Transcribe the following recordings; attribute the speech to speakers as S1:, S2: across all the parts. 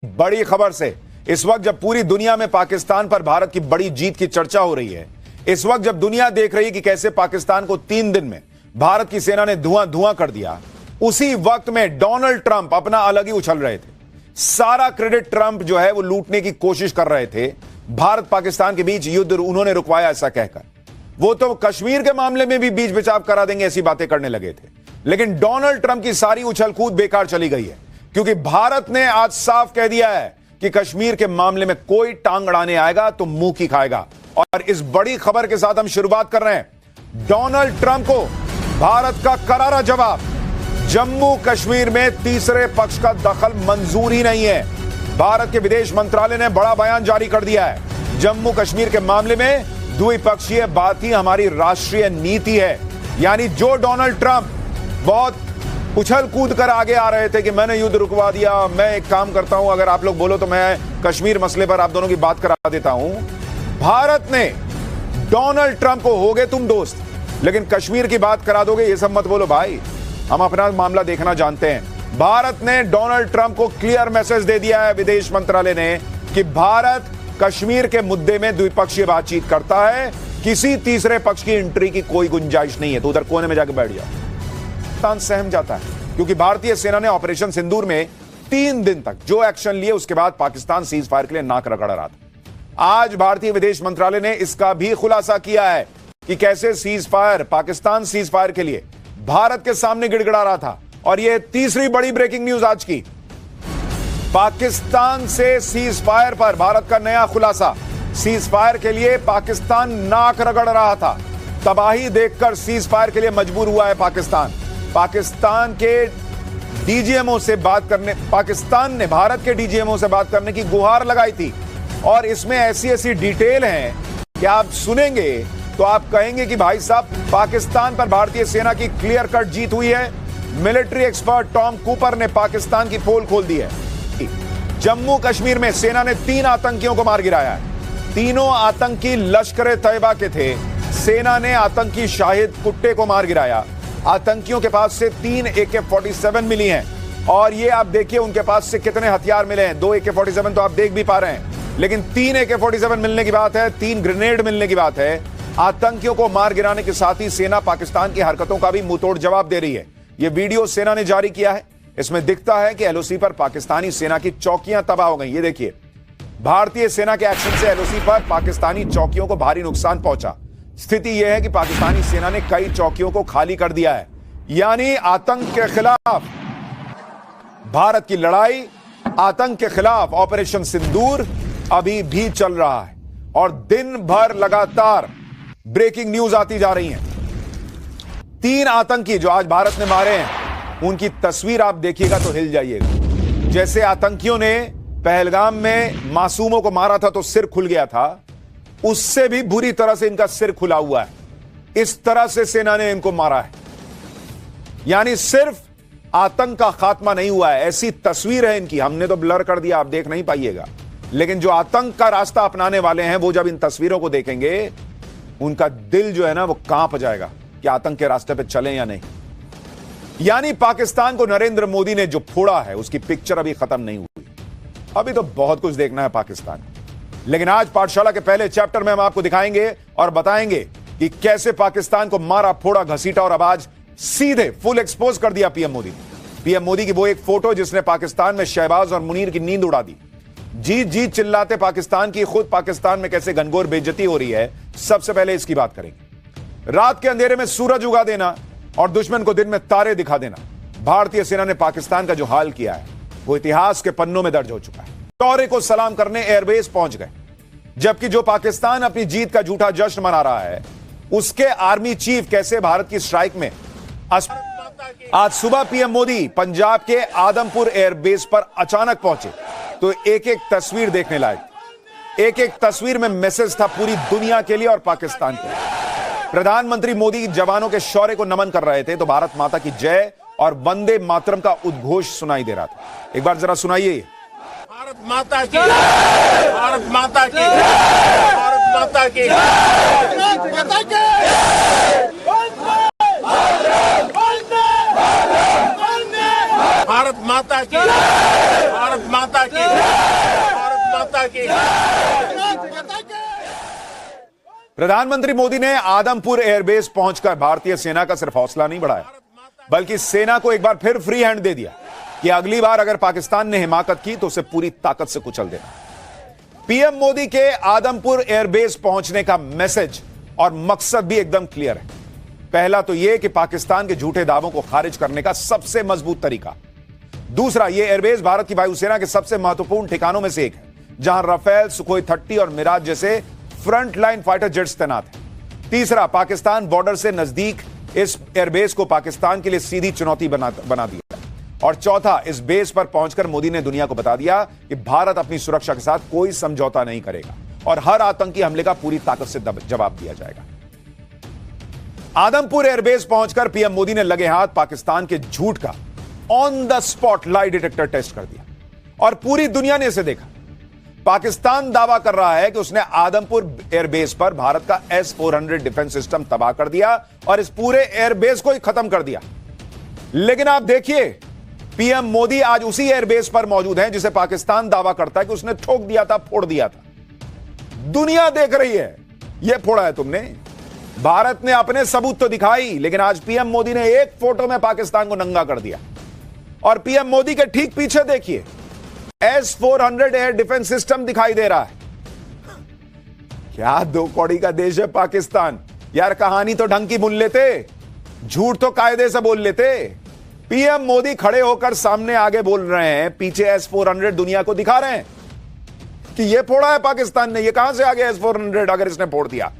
S1: बड़ी खबर से इस वक्त जब पूरी दुनिया में पाकिस्तान पर भारत की बड़ी जीत की चर्चा हो रही है, इस वक्त जब दुनिया देख रही है कि कैसे पाकिस्तान को 3 दिन में भारत की सेना ने धुआं धुआं कर दिया, उसी वक्त में डोनाल्ड ट्रंप अपना अलग ही उछल रहे थे। सारा क्रेडिट ट्रंप जो है वो लूटने की कोशिश कर रहे थे। भारत पाकिस्तान के बीच युद्ध उन्होंने रुकवाया ऐसा कहकर। वो तो कश्मीर के मामले में भी बीच बचाव करा देंगे ऐसी बातें करने लगे थे। लेकिन डोनाल्ड ट्रंप की सारी उछल कूद बेकार चली गई है, क्योंकि भारत ने आज साफ कह दिया है कि कश्मीर के मामले में कोई टांग अड़ाने आएगा तो मुंह की खाएगा। और इस बड़ी खबर के साथ हम शुरुआत कर रहे हैं। डोनाल्ड ट्रंप को भारत का करारा जवाब। जम्मू कश्मीर में तीसरे पक्ष का दखल मंजूर ही नहीं है। भारत के विदेश मंत्रालय ने बड़ा बयान जारी कर दिया है। जम्मू कश्मीर के मामले में द्विपक्षीय बात ही हमारी राष्ट्रीय नीति है। यानी जो डोनाल्ड ट्रंप बहुत उछल कूद कर आगे आ रहे थे कि मैंने युद्ध रुकवा दिया, मैं एक काम करता हूं, अगर आप लोग बोलो तो मैं कश्मीर मसले पर आप दोनों की बात करा देता हूं। भारत ने डोनाल्ड ट्रंप को, हो गए तुम दोस्त, लेकिन कश्मीर की बात करा दोगे ये सब मत बोलो भाई, हम अपना मामला देखना जानते हैं। भारत ने डोनाल्ड ट्रंप को क्लियर मैसेज दे दिया है विदेश मंत्रालय ने कि भारत कश्मीर के मुद्दे में द्विपक्षीय बातचीत करता है, किसी तीसरे पक्ष की एंट्री की कोई गुंजाइश नहीं है। तो उधर कोने में जाकर बैठ जाओ। पाकिस्तान सहम जाता है क्योंकि भारतीय सेना ने ऑपरेशन सिंदूर में 3 दिन तक जो एक्शन लिए उसके बाद पाकिस्तान सीज फायर के लिए नाक रगड़ रहा था। आज भारतीय विदेश मंत्रालय ने इसका भी खुलासा किया है कि कैसे cease fire, Pakistan cease fire के लिए भारत के सामने गिड़गिड़ा रहा था। और यह तीसरी बड़ी ब्रेकिंग न्यूज आज की, पाकिस्तान से सीज फायर पर भारत का नया खुलासा। सीज फायर के लिए पाकिस्तान नाक रगड़ रहा था, तबाही देखकर सीज फायर के लिए मजबूर हुआ है पाकिस्तान। पाकिस्तान के डीजीएमओ से बात करने, पाकिस्तान ने भारत के डीजीएमओ से बात करने की गुहार लगाई थी। और इसमें ऐसी ऐसी डिटेल हैं कि आप सुनेंगे तो आप कहेंगे कि भाई साहब, पाकिस्तान पर भारतीय सेना की क्लियर कट जीत हुई है। मिलिट्री एक्सपर्ट टॉम कूपर ने पाकिस्तान की पोल खोल दी है। जम्मू कश्मीर में सेना ने 3 आतंकियों को मार गिराया है। तीनों आतंकी लश्कर तैयबा के थे। सेना ने आतंकी शाहिद कुट्टे को मार गिराया। आतंकियों के पास से 3 AK-47 मिली हैं। और ये आप देखिए उनके पास से कितने हथियार मिले हैं। 2 AK-47 तो आप देख भी पा रहे हैं, लेकिन 3 AK-47 मिलने की बात है, 3 ग्रेनेड मिलने की बात है। आतंकियों को मार गिराने के साथ ही सेना पाकिस्तान की हरकतों का भी मुंहतोड़ जवाब दे रही है। यह वीडियो सेना ने जारी किया है। इसमें दिखता है कि LOC पर पाकिस्तानी सेना की चौकियां तबाह हो गई। ये देखिए, भारतीय सेना के एक्शन से LOC पर पाकिस्तानी चौकियों को भारी नुकसान पहुंचा। स्थिति यह है कि पाकिस्तानी सेना ने कई चौकियों को खाली कर दिया है। यानी आतंक के खिलाफ भारत की लड़ाई, आतंक के खिलाफ ऑपरेशन सिंदूर अभी भी चल रहा है। और दिन भर लगातार ब्रेकिंग न्यूज आती जा रही हैं। 3 आतंकी जो आज भारत ने मारे हैं, उनकी तस्वीर आप देखिएगा तो हिल जाइएगा। जैसे आतंकियों ने पहलगाम में मासूमों को मारा था तो सिर खुल गया था, उससे भी बुरी तरह से इनका सिर खुला हुआ है। इस तरह से सेना ने इनको मारा है। यानी सिर्फ आतंक का खात्मा नहीं हुआ है, ऐसी तस्वीर है इनकी। हमने तो ब्लर कर दिया, आप देख नहीं पाइएगा, लेकिन जो आतंक का रास्ता अपनाने वाले हैं वो जब इन तस्वीरों को देखेंगे, उनका दिल जो है ना वो कांप जाएगा कि आतंक के रास्ते पे चलें या नहीं। यानी पाकिस्तान को नरेंद्र मोदी ने जो फोड़ा है उसकी पिक्चर अभी खत्म नहीं हुई। अभी तो बहुत कुछ देखना है पाकिस्तान। लेकिन आज पाठशाला के पहले चैप्टर में हम आपको दिखाएंगे और बताएंगे कि कैसे पाकिस्तान को मारा, फोड़ा, घसीटा और अब आज सीधे फुल एक्सपोज कर दिया पीएम मोदी ने। पीएम मोदी की वो एक फोटो जिसने पाकिस्तान में शहबाज और मुनीर की नींद उड़ा दी। जीत जीत चिल्लाते पाकिस्तान की, खुद पाकिस्तान में कैसे घनघोर बेइज्जती हो रही है, सबसे पहले इसकी बात करेंगे। रात के अंधेरे में सूरज उगा देना और दुश्मन को दिन में तारे दिखा देना, भारतीय सेना ने पाकिस्तान का जो हाल किया है वो इतिहास के पन्नों में दर्ज हो चुका है। शौर्य को सलाम करने एयरबेस पहुंच गए, जबकि जो पाकिस्तान अपनी जीत का झूठा जश्न मना रहा है, उसके आर्मी चीफ कैसे भारत की स्ट्राइक में। आज सुबह पीएम मोदी पंजाब के आदमपुर एयरबेस पर अचानक पहुंचे तो एक एक तस्वीर देखने लायक। एक एक तस्वीर में मैसेज था पूरी दुनिया के लिए और पाकिस्तान के लिए। प्रधानमंत्री मोदी जवानों के शौर्य को नमन कर रहे थे तो भारत माता की जय और वंदे मातरम का उद्घोष सुनाई दे रहा था। एक बार जरा सुनाइए।
S2: भारत माता की, भारत माता की, भारत माता की, भारत माता की, भारत भारत माता की भारत माता की भारत माता की
S1: प्रधानमंत्री मोदी ने आदमपुर एयरबेस पहुंचकर भारतीय सेना का सिर्फ हौसला नहीं बढ़ाया, बल्कि सेना को एक बार फिर फ्री हैंड दे दिया कि अगली बार अगर पाकिस्तान ने हिमाकत की तो उसे पूरी ताकत से कुचल देना। पीएम मोदी के आदमपुर एयरबेस पहुंचने का मैसेज और मकसद भी एकदम क्लियर है। पहला तो यह कि पाकिस्तान के झूठे दावों को खारिज करने का सबसे मजबूत तरीका। दूसरा, यह एयरबेस भारत की वायुसेना के सबसे महत्वपूर्ण ठिकानों में से एक है, जहां राफेल, सुखोई 30 और मिराज जैसे फ्रंट लाइन फाइटर जेट्स तैनात हैं। तीसरा, पाकिस्तान बॉर्डर से नजदीक इस एयरबेस को पाकिस्तान के लिए सीधी चुनौती बना दिया। और चौथा, इस बेस पर पहुंचकर मोदी ने दुनिया को बता दिया कि भारत अपनी सुरक्षा के साथ कोई समझौता नहीं करेगा और हर आतंकी हमले का पूरी ताकत से जवाब दिया जाएगा। आदमपुर एयरबेस पहुंचकर पीएम मोदी ने लगे हाथ पाकिस्तान के झूठ का on the spot lie detector test कर दिया और पूरी दुनिया ने इसे देखा। पाकिस्तान दावा कर रहा है कि उसने आदमपुर एयरबेस पर भारत का S-400 डिफेंस सिस्टम तबाह कर दिया और इस पूरे एयरबेस को ही खत्म कर दिया। लेकिन आप देखिए, पीएम मोदी आज उसी एयरबेस पर मौजूद हैं जिसे पाकिस्तान दावा करता है कि उसने ठोक दिया था, फोड़ दिया था। दुनिया देख रही है, यह फोड़ा है तुमने। भारत ने अपने सबूत तो दिखाई, लेकिन आज पीएम मोदी ने एक फोटो में पाकिस्तान को नंगा कर दिया। और पीएम मोदी के ठीक पीछे देखिए, S-400 एयर डिफेंस सिस्टम दिखाई दे रहा है। क्या दो कौड़ी का देश है पाकिस्तान। यार, कहानी तो ढंग की बुन लेते, झूठ तो कायदे से बोल लेते। पीएम मोदी खड़े होकर सामने आगे बोल रहे हैं, पीछे S-400 दुनिया को दिखा रहे हैं कि यह फोड़ा है पाकिस्तान ने। यह कहां से आ गया S-400? अगर इसने फोड़ दिया,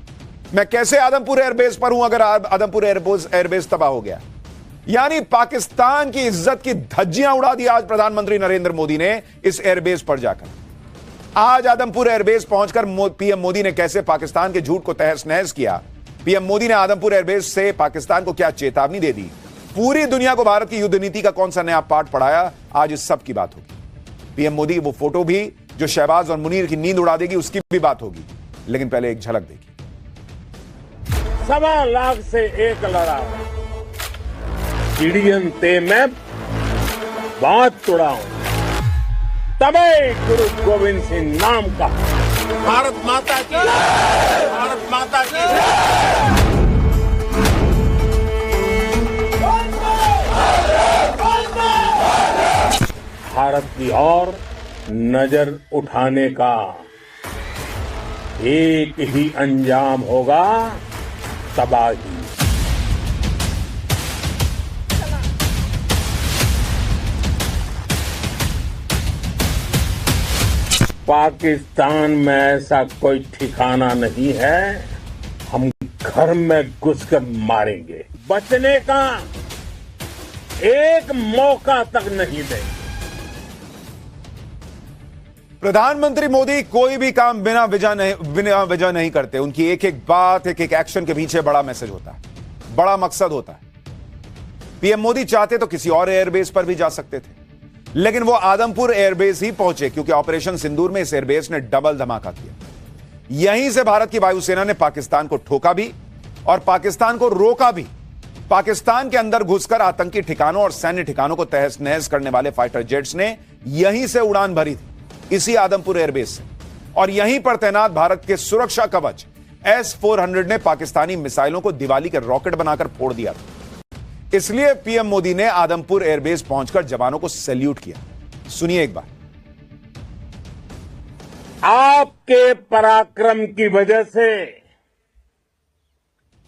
S1: मैं कैसे आदमपुर एयरबेस पर हूं अगर आदमपुर एयरबेस तबाह हो गया? यानी पाकिस्तान की इज्जत की धज्जियां उड़ा दी आज प्रधानमंत्री नरेंद्र मोदी ने इस एयरबेस पर जाकर। आज आदमपुर एयरबेस पहुंचकर पीएम मोदी ने कैसे पाकिस्तान के झूठ को तहस नहस किया। पीएम मोदी ने आदमपुर एयरबेस से पाकिस्तान को क्या चेतावनी दे दी, पूरी दुनिया को भारत की युद्ध नीति का कौन सा नया पाठ पढ़ाया, आज इस सब की बात होगी। पीएम मोदी वो फोटो भी जो शहबाज और मुनीर की नींद उड़ा देगी, उसकी भी बात होगी। लेकिन पहले एक झलक देखिए।
S2: 1.25 लाख से एक लड़ा, चिड़ियन ते मैं बात तुड़ाऊं, तबे गुरु गोविंद सिंह नाम का। भारत माता की भारत माता की भारत की ओर नजर उठाने का एक ही अंजाम होगा, तबाही। पाकिस्तान में ऐसा कोई ठिकाना नहीं है, हम घर में घुसकर मारेंगे। बचने का एक मौका तक नहीं देंगे।
S1: प्रधानमंत्री मोदी कोई भी काम बिना वजह नहीं करते। उनकी एक एक बात, एक एक एक्शन के पीछे बड़ा मैसेज होता है, बड़ा मकसद होता है। पीएम मोदी चाहते तो किसी और एयरबेस पर भी जा सकते थे, लेकिन वो आदमपुर एयरबेस ही पहुंचे क्योंकि ऑपरेशन सिंदूर में इस एयरबेस ने डबल धमाका किया। यहीं से भारत की वायुसेना ने पाकिस्तान को ठोका भी और पाकिस्तान को रोका भी। पाकिस्तान के अंदर घुसकर आतंकी ठिकानों और सैन्य ठिकानों को तहस नहस करने वाले फाइटर जेट्स ने यहीं से उड़ान भरी थी, इसी आदमपुर एयरबेस से। और यहीं पर तैनात भारत के सुरक्षा कवच S-400 ने पाकिस्तानी मिसाइलों को दिवाली के रॉकेट बनाकर फोड़ दिया था। इसलिए पीएम मोदी ने आदमपुर एयरबेस पहुंचकर जवानों को सैल्यूट किया। सुनिए एक बार।
S2: आपके पराक्रम की वजह से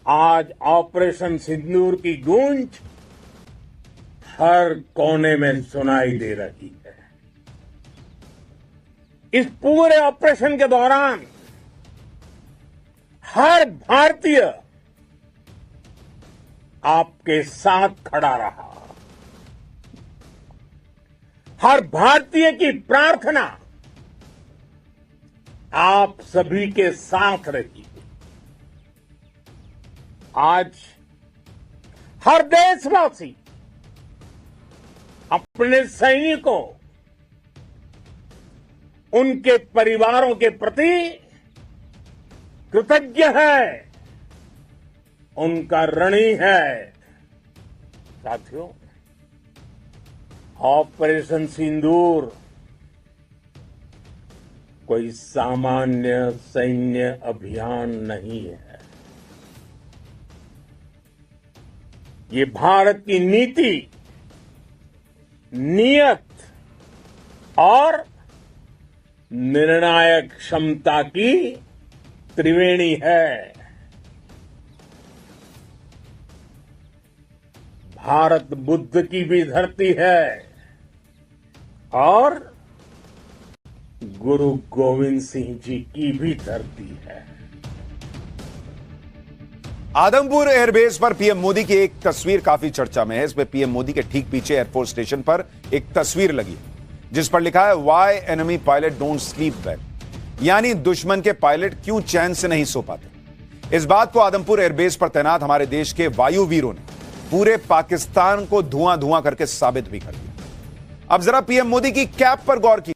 S2: आज ऑपरेशन सिंदूर की गूंज हर कोने में सुनाई दे रही है। इस पूरे ऑपरेशन के दौरान हर भारतीय आपके साथ खड़ा रहा। हर भारतीय की प्रार्थना आप सभी के साथ रही। आज हर देशवासी अपने सैनिकों, उनके परिवारों के प्रति कृतज्ञ है, उनका ऋणी है। साथियों, ऑपरेशन सिंदूर कोई सामान्य सैन्य अभियान नहीं है। ये भारत की नीति, नियत और निर्णायक क्षमता की त्रिवेणी है। भारत बुद्ध की भी धरती है और गुरु गोविंद सिंह जी की भी धरती है।
S1: आदमपुर एयरबेस पर पीएम मोदी की एक तस्वीर काफी चर्चा में है। इसमें पीएम मोदी के ठीक पीछे एयरफोर्स स्टेशन पर एक तस्वीर लगी जिस पर लिखा है why enemy pilot don't sleep well, यानी दुश्मन के पायलट क्यों चैन से नहीं सो पाते। इस बात को आदमपुर एयरबेस पर तैनात हमारे देश के वायु वीरों ने पूरे पाकिस्तान को धुआं धुआं करके साबित भी कर दिया। अब जरा पीएम मोदी की कैप पर गौर कीजिए।